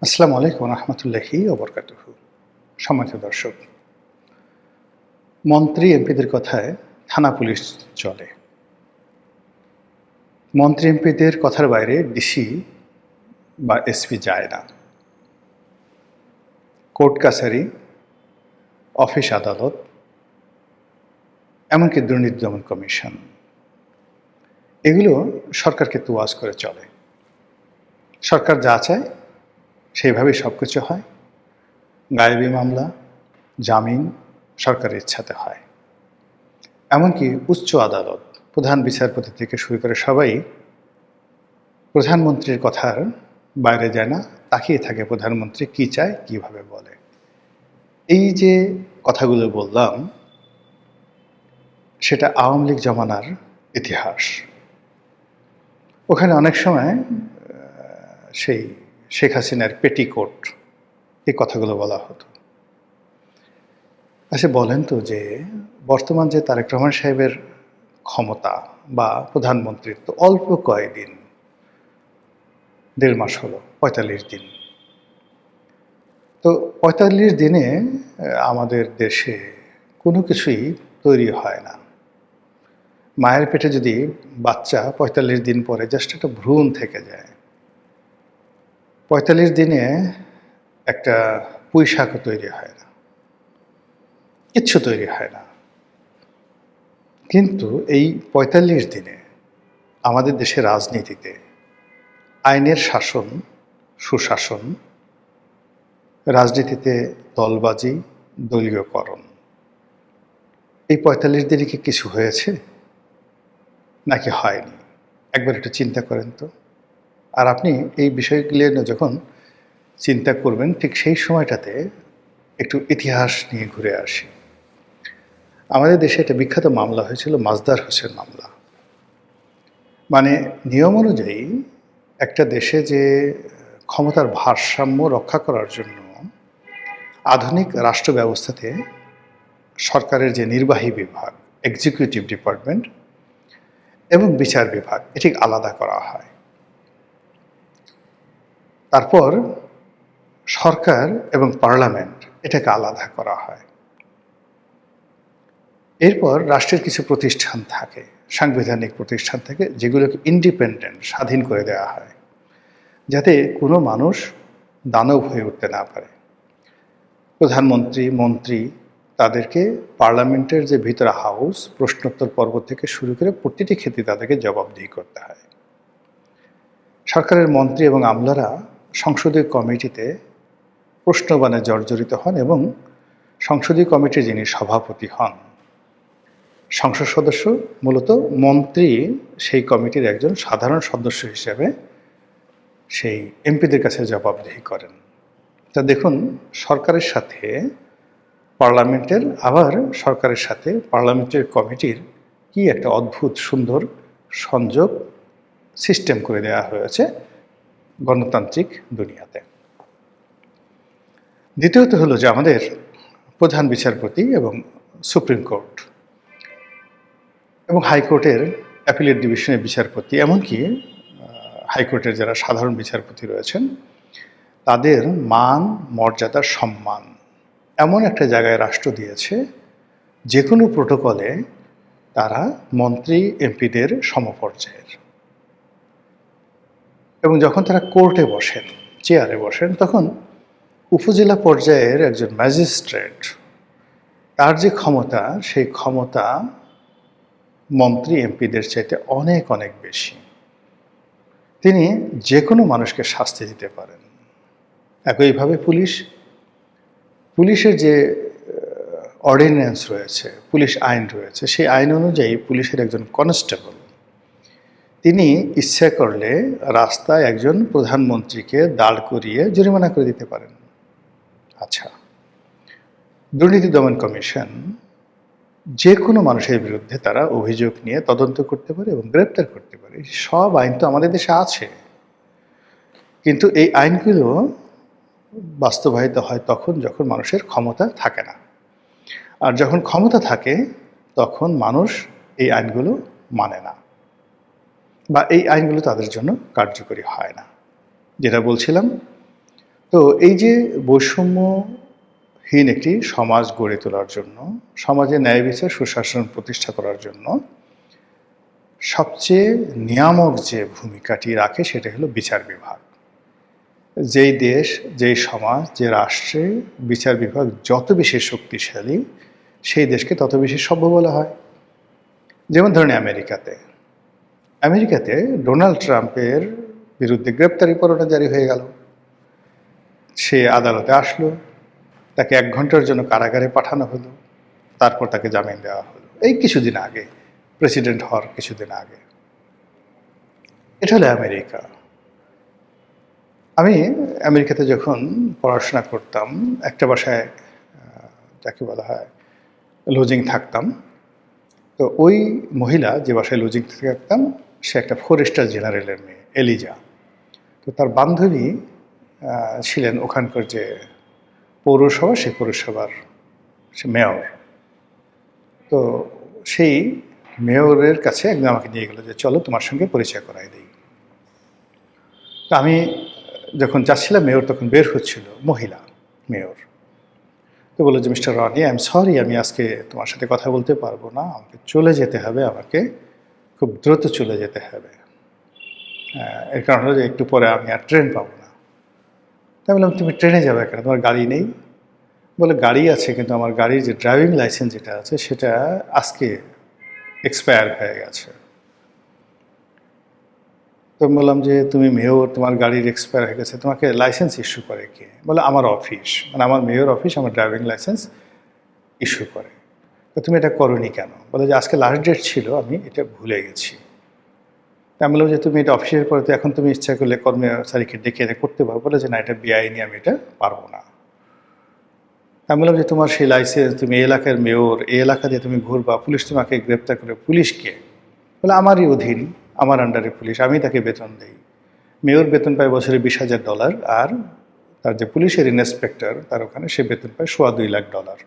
আসসালামু আলাইকুম রহমতুল্লাহি ওবরকাতুহু। সম্মানিত দর্শক, মন্ত্রী এমপিদের কথায় থানা পুলিশ চলে। মন্ত্রী এমপিদের কথার বাইরে ডিসি বা এসপি যায় না। কোর্ট কাছারি, অফিস আদালত, এমনকি দুর্নীতি দমন কমিশন, এগুলো সরকারকে তোয়াজ করে চলে। সরকার যা চায় সেইভাবেই সব কিছু হয়। গায়েবী মামলা, জামিন সরকারের ইচ্ছাতে হয়। এমনকি উচ্চ আদালত, প্রধান বিচারপতি থেকে শুরু করে সবাই প্রধানমন্ত্রীর কথার বাইরে যায় না, তাকিয়ে থাকে প্রধানমন্ত্রী কি চায়, কিভাবে বলে। এই যে কথাগুলো বললাম, সেটা আওয়ামী লীগ জমানার ইতিহাস। ওখানে অনেক সময় সেই শেখ হাসিনার পেটিকোট, এই কথাগুলো বলা হতো। আচ্ছা বলেন তো, যে বর্তমান যে তারেক রহমান সাহেবের ক্ষমতা বা প্রধানমন্ত্রীর তো অল্প কয়েকদিন, 1.5 মাস হলো, 45 দিন। তো 45 দিনে আমাদের দেশে কোনো কিছুই তৈরি হয় না। মায়ের পেটে যদি বাচ্চা 45 দিন পরে জাস্ট একটা ভ্রূণ থেকে যায়, 45 দিনে একটা পুঁই শাকও তৈরি হয় না, কিচ্ছু তৈরি হয় না। কিন্তু এই 45 দিনে আমাদের দেশের রাজনীতিতে আইনের শাসন, সুশাসন, রাজনীতিতে দলবাজি, দলীয়করণ, এই 45 দিনে কি কিছু হয়েছে নাকি হয়নি? একবার একটু চিন্তা করেন তো। আর আপনি এই বিষয়গুলো নিয়ে যখন চিন্তা করবেন, ঠিক সেই সময়টাতে একটু ইতিহাস নিয়ে ঘুরে আসি। আমাদের দেশে একটা বিখ্যাত মামলা হয়েছিল, মাজদার হোসেন মামলা। মানে নিয়ম অনুযায়ী একটা দেশে যে ক্ষমতার ভারসাম্য রক্ষা করার জন্য আধুনিক রাষ্ট্র ব্যবস্থাতে সরকারের যে নির্বাহী বিভাগ, এক্সিকিউটিভ ডিপার্টমেন্ট এবং বিচার বিভাগ, এটি আলাদা করা হয়। তারপর সরকার এবং পার্লামেন্ট, এটাকে আলাদা করা হয়। এরপর রাষ্ট্রের কিছু প্রতিষ্ঠান থাকে, সাংবিধানিক প্রতিষ্ঠান থাকে, যেগুলোকে ইন্ডিপেন্ডেন্ট, স্বাধীন করে দেওয়া হয়, যাতে কোনো মানুষ দানব হয়ে উঠতে না পারে। প্রধানমন্ত্রী, মন্ত্রী, তাদেরকে পার্লামেন্টের যে ভিতরে হাউস, প্রশ্নোত্তর পর্ব থেকে শুরু করে প্রতিটি ক্ষেত্রে তাদেরকে জবাবদিহি করতে হয়। সরকারের মন্ত্রী এবং আমলারা সংসদীয় কমিটিতে প্রশ্নবাণে জর্জরিত হন এবং সংসদীয় কমিটির যিনি সভাপতি হন, সংসদ সদস্য, মূলত মন্ত্রী সেই কমিটির একজন সাধারণ সদস্য হিসেবে সেই এমপিদের কাছে জবাবদিহি করেন। তা দেখুন, সরকারের সাথে পার্লামেন্টের, আবার সরকারের সাথে পার্লামেন্টের কমিটির কি একটা অদ্ভুত সুন্দর সংযোগ সিস্টেম করে দেওয়া হয়েছে গণতান্ত্রিক দুনিয়াতে। দ্বিতীয়ত হলো যে আমাদের প্রধান বিচারপতি এবং সুপ্রিম কোর্ট এবং হাইকোর্টের অ্যাপিলেট ডিভিশনের বিচারপতি, এমনকি হাইকোর্টের যারা সাধারণ বিচারপতি রয়েছেন, তাদের মান, মর্যাদা, সম্মান এমন একটা জায়গায় রাষ্ট্র দিয়েছে, যে কোনো প্রোটোকলে তারা মন্ত্রী এমপিদের সমপর্যায়ের। এবং যখন তারা কোর্টে বসেন, চেয়ারে বসেন, তখন উপজেলা পর্যায়ের একজন ম্যাজিস্ট্রেট, তার যে ক্ষমতা, সেই ক্ষমতা মন্ত্রী এমপিদের চাইতে অনেক অনেক বেশি। তিনি যে কোনো মানুষকে শাস্তি দিতে পারেন। একইভাবে পুলিশের যে অর্ডিন্যান্স রয়েছে, পুলিশ আইন রয়েছে, সেই আইন অনুযায়ী পুলিশের একজন কনস্টেবল, তিনি ইচ্ছা করলে রাস্তায় একজন প্রধানমন্ত্রীকে দাঁড় করিয়ে জরিমানা করে দিতে পারেন। আচ্ছা, দুর্নীতি দমন কমিশন যে কোনো মানুষের বিরুদ্ধে তারা অভিযোগ নিয়ে তদন্ত করতে পারে এবং গ্রেপ্তার করতে পারে। সব আইন তো আমাদের দেশে আছে, কিন্তু এই আইনগুলো বাস্তবায়িত হয় তখন যখন মানুষের ক্ষমতা থাকে না। আর যখন ক্ষমতা থাকে, তখন মানুষ এই আইনগুলো মানে না, বা এই আইনগুলো তাদের জন্য কার্যকরী হয় না। যেটা বলছিলাম, তো এই যে বৈষম্যহীন একটি সমাজ গড়ে তোলার জন্য, সমাজে ন্যায় বিচার সুশাসন প্রতিষ্ঠা করার জন্য সবচেয়ে নিয়ামক যে ভূমিকাটি রাখে সেটা হলো বিচার বিভাগ। যেই দেশ, যেই সমাজ, যে রাষ্ট্রে বিচার বিভাগ যত বেশি শক্তিশালী, সেই দেশকে তত বেশি সভ্য বলা হয়। যেমন ধরেন আমেরিকাতে ডোনাল্ড ট্রাম্পের বিরুদ্ধে গ্রেপ্তারি পরোয়ানা জারি হয়ে গেল। সে আদালতে আসলো, তাকে 1 ঘন্টার জন্য কারাগারে পাঠানো হলো, তারপর তাকে জামিন দেওয়া হলো। এই কিছুদিন আগে, প্রেসিডেন্ট হওয়ার কিছুদিন আগে। এটা হলো আমেরিকা। আমি আমেরিকাতে যখন পড়াশোনা করতাম, একটা বাসায় যাকে বলা হয় লজিং থাকতাম। তো ওই মহিলা যে বাসায় লজিং থাকতাম, সে একটা 4 স্টার জেনারেলের মেয়ে, এলিজা। তো তার বান্ধবী ছিলেন ওখানকার যে পৌরসভা, সেই পৌরসভার সে মেয়র। তো সেই মেয়রের কাছে একদিন আমাকে নিয়ে গেলো যে চলো তোমার সঙ্গে পরিচয় করাই দিই। তো আমি যখন যাচ্ছিলাম, মেয়র তখন বের হচ্ছিল, মহিলা মেয়র। তো বললো যে mister Roni, I am sorry, আমি আজকে তোমার সাথে কথা বলতে পারবো না, আমাকে চলে যেতে হবে, আমাকে খুব দ্রুত চলে যেতে হবে। এর কারণ হলো যে একটু পরে আমি আর ট্রেন পাবো না। তাই বললাম তুমি ট্রেনে যাবে কেন, তোমার গাড়ি নেই? বলে গাড়ি আছে, কিন্তু আমার গাড়ির যে ড্রাইভিং লাইসেন্স যেটা আছে সেটা আজকে এক্সপায়ার হয়ে গেছে। তো বললাম যে তুমি মেয়র, তোমার গাড়ির এক্সপায়ার হয়ে গেছে, তোমাকে লাইসেন্স ইস্যু করে কে? বলে আমার অফিস, মানে আমার মেয়র অফিস আমার ড্রাইভিং লাইসেন্স ইস্যু করে। তো তুমি এটা করোনি কেন? বলে যে আজকে লাস্ট ডেট ছিল, আমি এটা ভুলে গেছি। আমি বললাম যে তুমি এটা অফিসের পরে তো এখন তুমি ইচ্ছা করলে কর্মচারীকে ডেকে এনে করতে পারো। বলে যে না, এটা বেআইনি, আমি এটা পারবো না। আমি বললাম যে তোমার সেই লাইসেন্স, তুমি এই এলাকার মেয়র, এই এলাকা দিয়ে তুমি ঘুরবা, পুলিশ তোমাকে গ্রেপ্তার করে, পুলিশকে? বলে আমারই অধীন, আমার আন্ডারে পুলিশ, আমি তাকে বেতন দিই। মেয়র বেতন পায় বছরে $20,000, আর তার যে পুলিশের ইন্সপেক্টর তার ওখানে সে বেতন পায় $2.25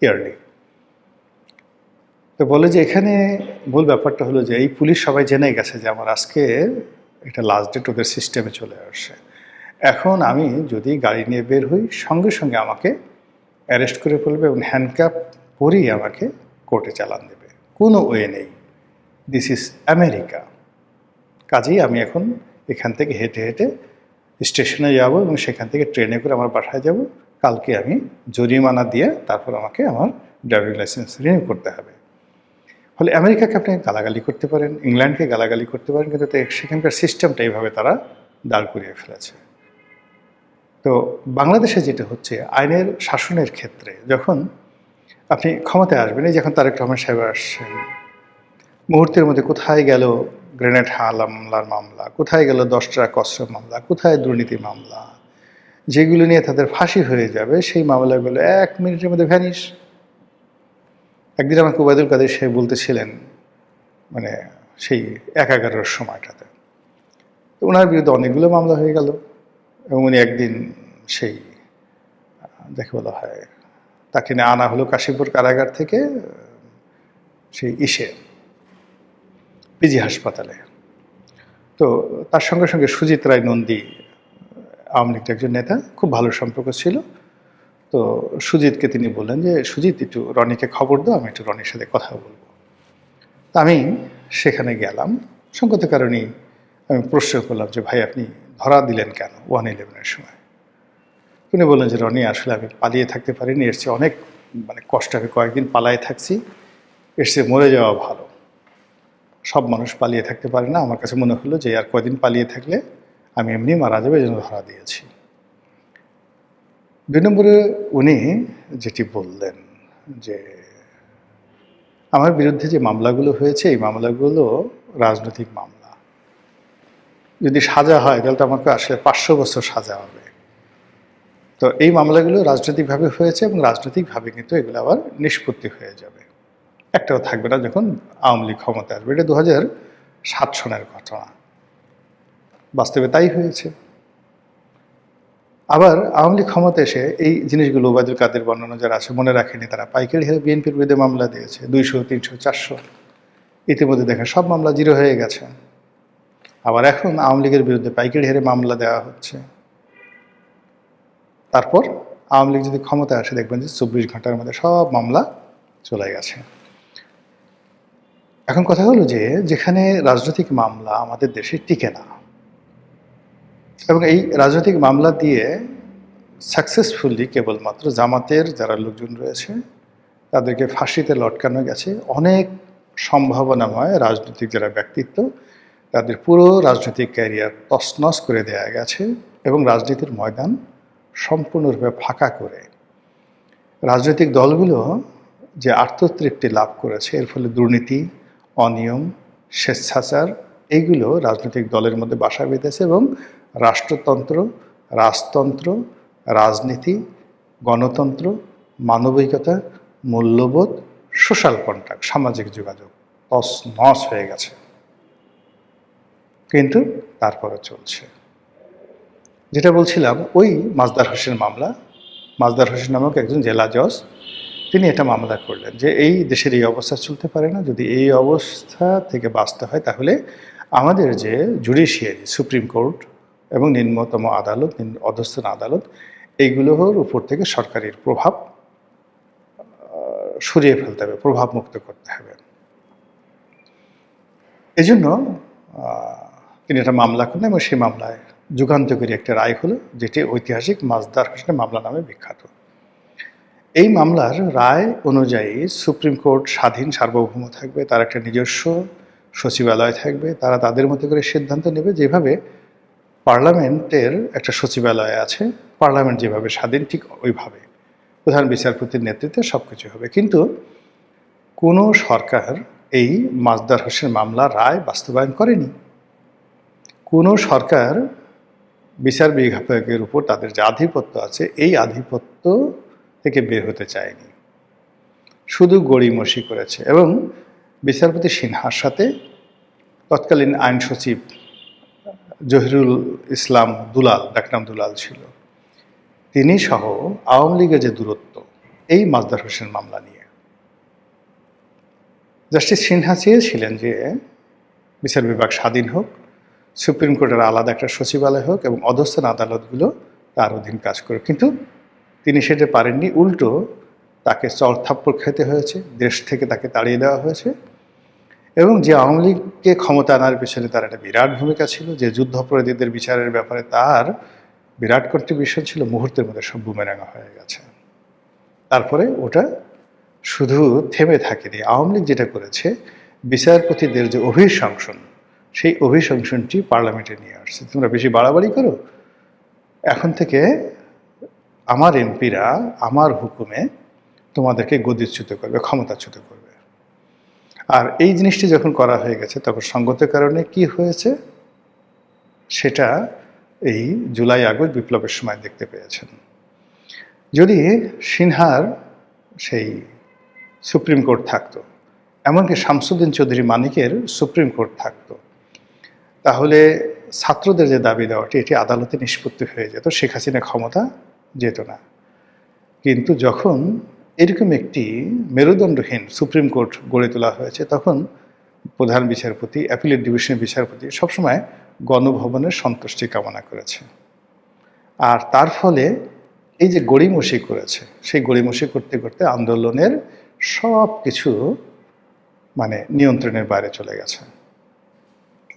ইয়ারলি। তো বলে যে এখানে মূল ব্যাপারটা হলো যে এই পুলিশ সবাই জেনে গেছে যে আমার আজকে এটা লাস্ট ডেট, ওদের সিস্টেমে চলে আসছে। এখন আমি যদি গাড়ি নিয়ে বের হই, সঙ্গে সঙ্গে আমাকে অ্যারেস্ট করে ফেলবে এবং হ্যান্ডকাপ পরিয়ে আমাকে কোর্টে চালান দেবে, কোনো ওয়ে নেই। This is America. কাজেই আমি এখন এখান থেকে হেঁটে হেঁটে স্টেশনে যাব এবং সেখান থেকে ট্রেনে করে আমার বাসায় যাব। কালকে আমি জরিমানা দিয়ে তারপর আমাকে আমার ড্রাইভিং লাইসেন্স রিনিউ করতে হবে। ফলে আমেরিকাকে আপনি গালাগালি করতে পারেন, ইংল্যান্ডকে গালাগালি করতে পারেন, কিন্তু সেখানকার সিস্টেমটা এইভাবে তারা দাঁড় করিয়ে ফেলেছে। তো বাংলাদেশে যেটা হচ্ছে, আইনের শাসনের ক্ষেত্রে যখন আপনি ক্ষমতায় আসবেন, এই যখন তারেক রহমান সাহেব আসছেন, মুহূর্তের মধ্যে কোথায় গেল গ্রেনেড হামলার মামলা, কোথায় গেল 10 ট্রাক অস্ত্র মামলা, কোথায় দুর্নীতি মামলা, যেগুলো নিয়ে তাদের ফাঁসি হয়ে যাবে, সেই মামলাগুলো 1 মিনিটের মধ্যে ভ্যানিশ। একদিন আমাকে ওবায়দুল কাদের সাহেব বলতেছিলেন, মানে সেই 11-এর সময়টাতে ওনার বিরুদ্ধে অনেকগুলো মামলা হয়ে গেল এবং উনি একদিন সেই যাকে বলা হয়, তাকে নিয়ে আনা হলো কাশীপুর কারাগার থেকে সেই পিজি হাসপাতালে। তো তার সঙ্গে সঙ্গে সুজিত রায় নন্দী, আওয়ামী লীগের একজন নেতা, খুব ভালো সম্পর্ক ছিল। তো সুজিতকে তিনি বললেন যে সুজিত, একটু রনিকে খবর দাও, আমি একটু রনির সাথে কথা বলবো। তা আমি সেখানে গেলাম। সঙ্গত কারণেই আমি প্রশ্ন করলাম যে ভাই আপনি ধরা দিলেন কেন 111-এর সময়? উনি বললেন যে রনি, আসলে আমি পালিয়ে থাকতে পারিনি, এর চেয়ে অনেক কষ্ট, আমি কয়েকদিন পালায়ে থাকছি, এর চেয়ে মরে যাওয়া ভালো। সব মানুষ পালিয়ে থাকতে পারে না, আমার কাছে মনে হলো যে আর কয়দিন পালিয়ে থাকলে আমি এমনি মারা যাবে, এই জন্য ধরা দিয়েছি। 2 নম্বরে উনি যেটি বললেন যে আমার বিরুদ্ধে যে মামলাগুলো হয়েছে, এই মামলাগুলো রাজনৈতিক মামলা। যদি সাজা হয় তাহলে তো আমাকে আসলে 500 বছর সাজা হবে। তো এই মামলাগুলো রাজনৈতিকভাবে হয়েছে এবং রাজনৈতিকভাবে কিন্তু এগুলো আবার নিষ্পত্তি হয়ে যাবে, একটাও থাকবে না যখন আওয়ামী লীগ ক্ষমতা আসবে। এটা 2007 সনের ঘটনা, বাস্তবে তাই হয়েছে। আবার আওয়ামী লীগ ক্ষমতা এসে এই জিনিসগুলো ওবায়দুল কাদের বর্ণনা যারা আছে মনে রাখেনি, তারা পাইকারি হারে বিএনপির বিরুদ্ধে মামলা দিয়েছে 200, 300, 400। ইতিমধ্যে দেখেন সব মামলা জিরো হয়ে গেছে। আবার এখন আওয়ামী লীগের বিরুদ্ধে পাইকারি হারে মামলা দেওয়া হচ্ছে। তারপর আওয়ামী লীগ যদি ক্ষমতায় আসে দেখবেন যে 24 ঘন্টার মধ্যে সব মামলা চলে গেছে। এখন কথা হলো যে যেখানে রাজনৈতিক মামলা আমাদের দেশে টিকে না, এবং এই রাজনৈতিক মামলা দিয়ে সাকসেসফুলি কেবলমাত্র জামাতের যারা লোকজন রয়েছে তাদেরকে ফাঁসিতে লটকানো গেছে, অনেক সম্ভাবনাময় রাজনৈতিক যারা ব্যক্তিত্ব তাদের পুরো রাজনৈতিক ক্যারিয়ার তছনছ করে দেয়া গেছে, এবং রাজনীতির ময়দান সম্পূর্ণরূপে ফাঁকা করে রাজনৈতিক দলগুলো যে আত্মতৃপ্তি লাভ করেছে, এর ফলে দুর্নীতি, অনিয়ম, স্বেচ্ছাচার এইগুলো রাজনৈতিক দলের মধ্যে বাসা বেঁধেছে, এবং রাষ্ট্রতন্ত্র, রাজতন্ত্র, রাজনীতি, গণতন্ত্র, মানবিকতা, মূল্যবোধ, সোশ্যাল কন্ট্রাক্ট, সামাজিক যোগাযোগ তছনছ হয়ে গেছে। কিন্তু তারপরে চলছে। যেটা বলছিলাম, ওই মাজদার হোসেন মামলা, মাজদার হোসেন নামক একজন জেলা জজ তিনি এটা মামলা করলেন যে এই দেশের এই অবস্থা চলতে পারে না, যদি এই অবস্থা থেকে বাঁচতে হয় তাহলে আমাদের যে জুডিশিয়ারি, সুপ্রিম কোর্ট এবং নিম্নতম আদালত, অধস্তন আদালত, এইগুলোর উপর থেকে সরকারের প্রভাব সরিয়ে ফেলতে হবে, প্রভাব মুক্ত করতে হবে। এজন্য তিনি একটা মামলা করলেন, এবং সেই মামলায় যুগান্তকারী একটা রায় হলো, যেটি ঐতিহাসিক মাজদার হোসেনের মামলা নামে বিখ্যাত। এই মামলার রায় অনুযায়ী সুপ্রিম কোর্ট স্বাধীন, সার্বভৌম থাকবে, তার একটা নিজস্ব সচিবালয় থাকবে, তারা তাদের মতো করে সিদ্ধান্ত নেবে, যেভাবে পার্লামেন্টের একটা সচিবালয় আছে, পার্লামেন্ট যেভাবে স্বাধীন ঠিক ওইভাবে প্রধান বিচারপতির নেতৃত্বে সব কিছু হবে। কিন্তু কোনো সরকার এই মাজদার হোসেন মামলার রায় বাস্তবায়ন করেনি। কোনো সরকার বিচার বিভাগের উপর তাদের যে আধিপত্য আছে এই আধিপত্য থেকে বের হতে চায়নি, শুধু গড়িমসি করেছে। এবং বিচারপতি সিনহার সাথে তৎকালীন আইন সচিব জহিরুল ইসলাম দুলাল, ডাকনাম দুলাল ছিল, তিনি সহ আওয়ামী লীগের যে দূরত্ব এই মাজদার হোসেন মামলা নিয়ে, জাস্টিস সিনহা চেয়েছিলেন যে বিচার বিভাগ স্বাধীন হোক, সুপ্রিম কোর্টের আলাদা একটা সচিবালয় হোক, এবং অধস্তন আদালতগুলো তার অধীন কাজ করুক। কিন্তু তিনি সেটা পারেননি, উল্টো তাকে চড়থাপ্পড় খেতে হয়েছে, দেশ থেকে তাকে তাড়িয়ে দেওয়া হয়েছে। এবং যে আওয়ামী লীগকে ক্ষমতা আনার পেছনে তার একটা বিরাট ভূমিকা ছিল, যে যুদ্ধাপরাধীদের বিচারের ব্যাপারে তার বিরাট কন্ট্রিবিউশন ছিল, মুহূর্তের মধ্যে সব বুমেরাঙা হয়ে গেছে। তারপরে ওটা শুধু থেমে থাকেনি, আওয়ামী লীগ যেটা করেছে, বিচারপতিদের যে অভিশংসন, সেই অভিশংসনটি পার্লামেন্টে নিয়ে আসছে। তোমরা বেশি বাড়াবাড়ি করো, এখন থেকে আমার এমপিরা আমার হুকুমে তোমাদেরকে গদিচ্যুত করবে, ক্ষমতাচ্যুত করবে। আর এই জিনিসটি যখন করা হয়ে গেছে, তখন সঙ্গত কারণে কি হয়েছে সেটা এই জুলাই আগস্ট বিপ্লবের সময় দেখতে পেয়েছেন। যদি সিনহার সেই সুপ্রিম কোর্ট থাকতো, এমনকি শামসুদ্দিন চৌধুরী মানিকের সুপ্রিম কোর্ট থাকতো, তাহলে ছাত্রদের যে দাবি দেওয়াটি এটি আদালতে নিষ্পত্তি হয়ে যেত, শেখ হাসিনা ক্ষমতা যেত না। কিন্তু যখন এরকম একটি মেরুদণ্ডহীন সুপ্রিম কোর্ট গড়ে তোলা হয়েছে, তখন প্রধান বিচারপতি, অ্যাপিলেট ডিভিশনের বিচারপতি সবসময় গণভবনের সন্তুষ্টি কামনা করেছে। আর তার ফলে এই যে গড়িমসি করেছে, সেই গড়িমসি করতে করতে আন্দোলনের সব কিছু মানে নিয়ন্ত্রণের বাইরে চলে গেছে।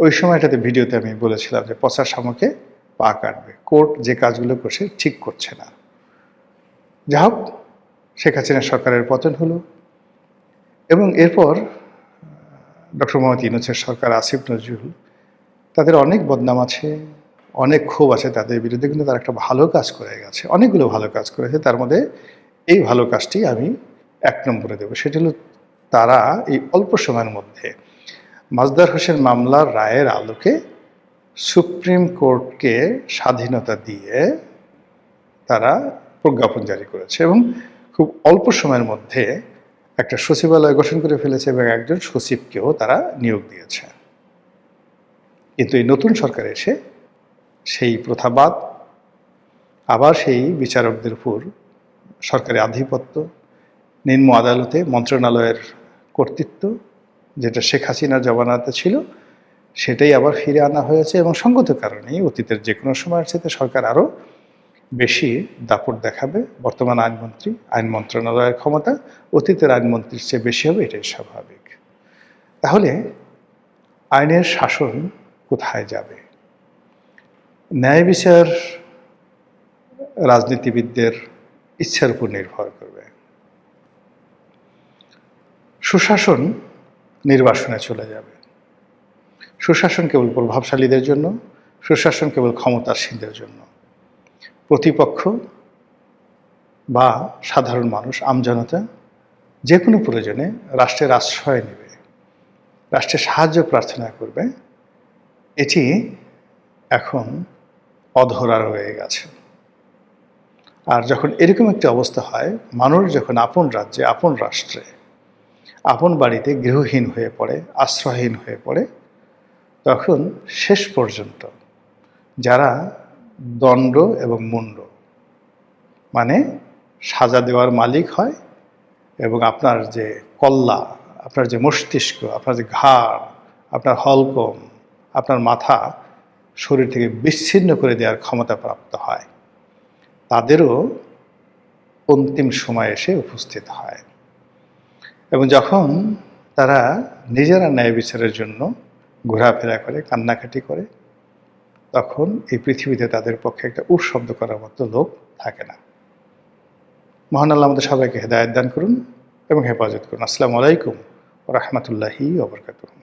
ওই সময়টাতে ভিডিওতে আমি বলেছিলাম যে পচা শামুকে পা কাটবে, কোর্ট যে কাজগুলো করছে ঠিক করছে না। যা হোক, শেখ হাসিনা সরকারের পতন হলো, এবং এরপর ডক্টর মোহাম্মদ ইউনূসের সরকার, আসিফ নজরুল, তাদের অনেক বদনাম আছে, অনেক ক্ষোভ আছে তাদের বিরুদ্ধে, কিন্তু তারা একটা ভালো কাজ করে গেছে, অনেকগুলো ভালো কাজ করেছে। তার মধ্যে এই ভালো কাজটি আমি 1 নম্বরে দেব। সেটি হলো তারা এই অল্প সময়ের মধ্যে মাজদার হোসেন মামলার রায়ের আলোকে সুপ্রিম কোর্টকে স্বাধীনতা দিয়ে তারা প্রজ্ঞাপন জারি করেছে, এবং খুব অল্প সময়ের মধ্যে একটা সচিবালয় গঠন করে ফেলেছে, এবং একজন সচিবকেও তারা নিয়োগ দিয়েছে। কিন্তু এই নতুন সরকার এসে সেই প্রথাবাদ, আবার সেই বিচারকদের উপর সরকারি আধিপত্য, নিম্ন আদালতে মন্ত্রণালয়ের কর্তৃত্ব, যেটা শেখ হাসিনার জমানাতে ছিল, সেটাই আবার ফিরে আনা হয়েছে। এবং সঙ্গত কারণেই অতীতের যে কোনো সময়ের সাথে সরকার আরও বেশি দাপট দেখাবে বর্তমান আইনমন্ত্রী, আইন মন্ত্রণালয়ের ক্ষমতা অতীতের আইনমন্ত্রীর চেয়ে বেশি হবে, এটাই স্বাভাবিক। তাহলে আইনের শাসন কোথায় যাবে? ন্যায় বিচার রাজনীতিবিদদের ইচ্ছার উপর নির্ভর করবে। সুশাসন নির্বাসনে চলে যাবে। সুশাসন কেবল প্রভাবশালীদের জন্য, সুশাসন কেবল ক্ষমতাসীনদের জন্য। প্রতিপক্ষ বা সাধারণ মানুষ, আমজনতা যে কোনো প্রয়োজনে রাষ্ট্রের আশ্রয় নেবে, রাষ্ট্রের সাহায্য প্রার্থনা করবে, এটি এখন অধরা রয়ে গেছে। আর যখন এরকম একটি অবস্থা হয়, মানুষ যখন আপন রাজ্যে, আপন রাষ্ট্রে, আপন বাড়িতে গৃহহীন হয়ে পড়ে, আশ্রয়হীন হয়ে পড়ে, তখন শেষ পর্যন্ত যারা দণ্ড এবং মুণ্ড মানে সাজা দেওয়ার মালিক হয় এবং আপনার যে কল্লা, আপনার যে মস্তিষ্ক, আপনার যে ঘাড়, আপনার হলকম, আপনার মাথা শরীর থেকে বিচ্ছিন্ন করে দেওয়ার ক্ষমতা প্রাপ্ত হয়, তাদেরও অন্তিম সময় এসে উপস্থিত হয়। এবং যখন তারা নিজেরা ন্যায় বিচারের জন্য ঘোরাফেরা করে, কান্নাকাটি করে, তখন এই পৃথিবীতে তাদের পক্ষে একটা শব্দ করার মতো লোক থাকে না। মহান আল্লাহ আমাদের সবাইকে হেদায়েত দান করুন এবং হেফাজত করুন। আসসালামু আলাইকুম ওয়া রাহমাতুল্লাহি ওয়া বারাকাতুহু।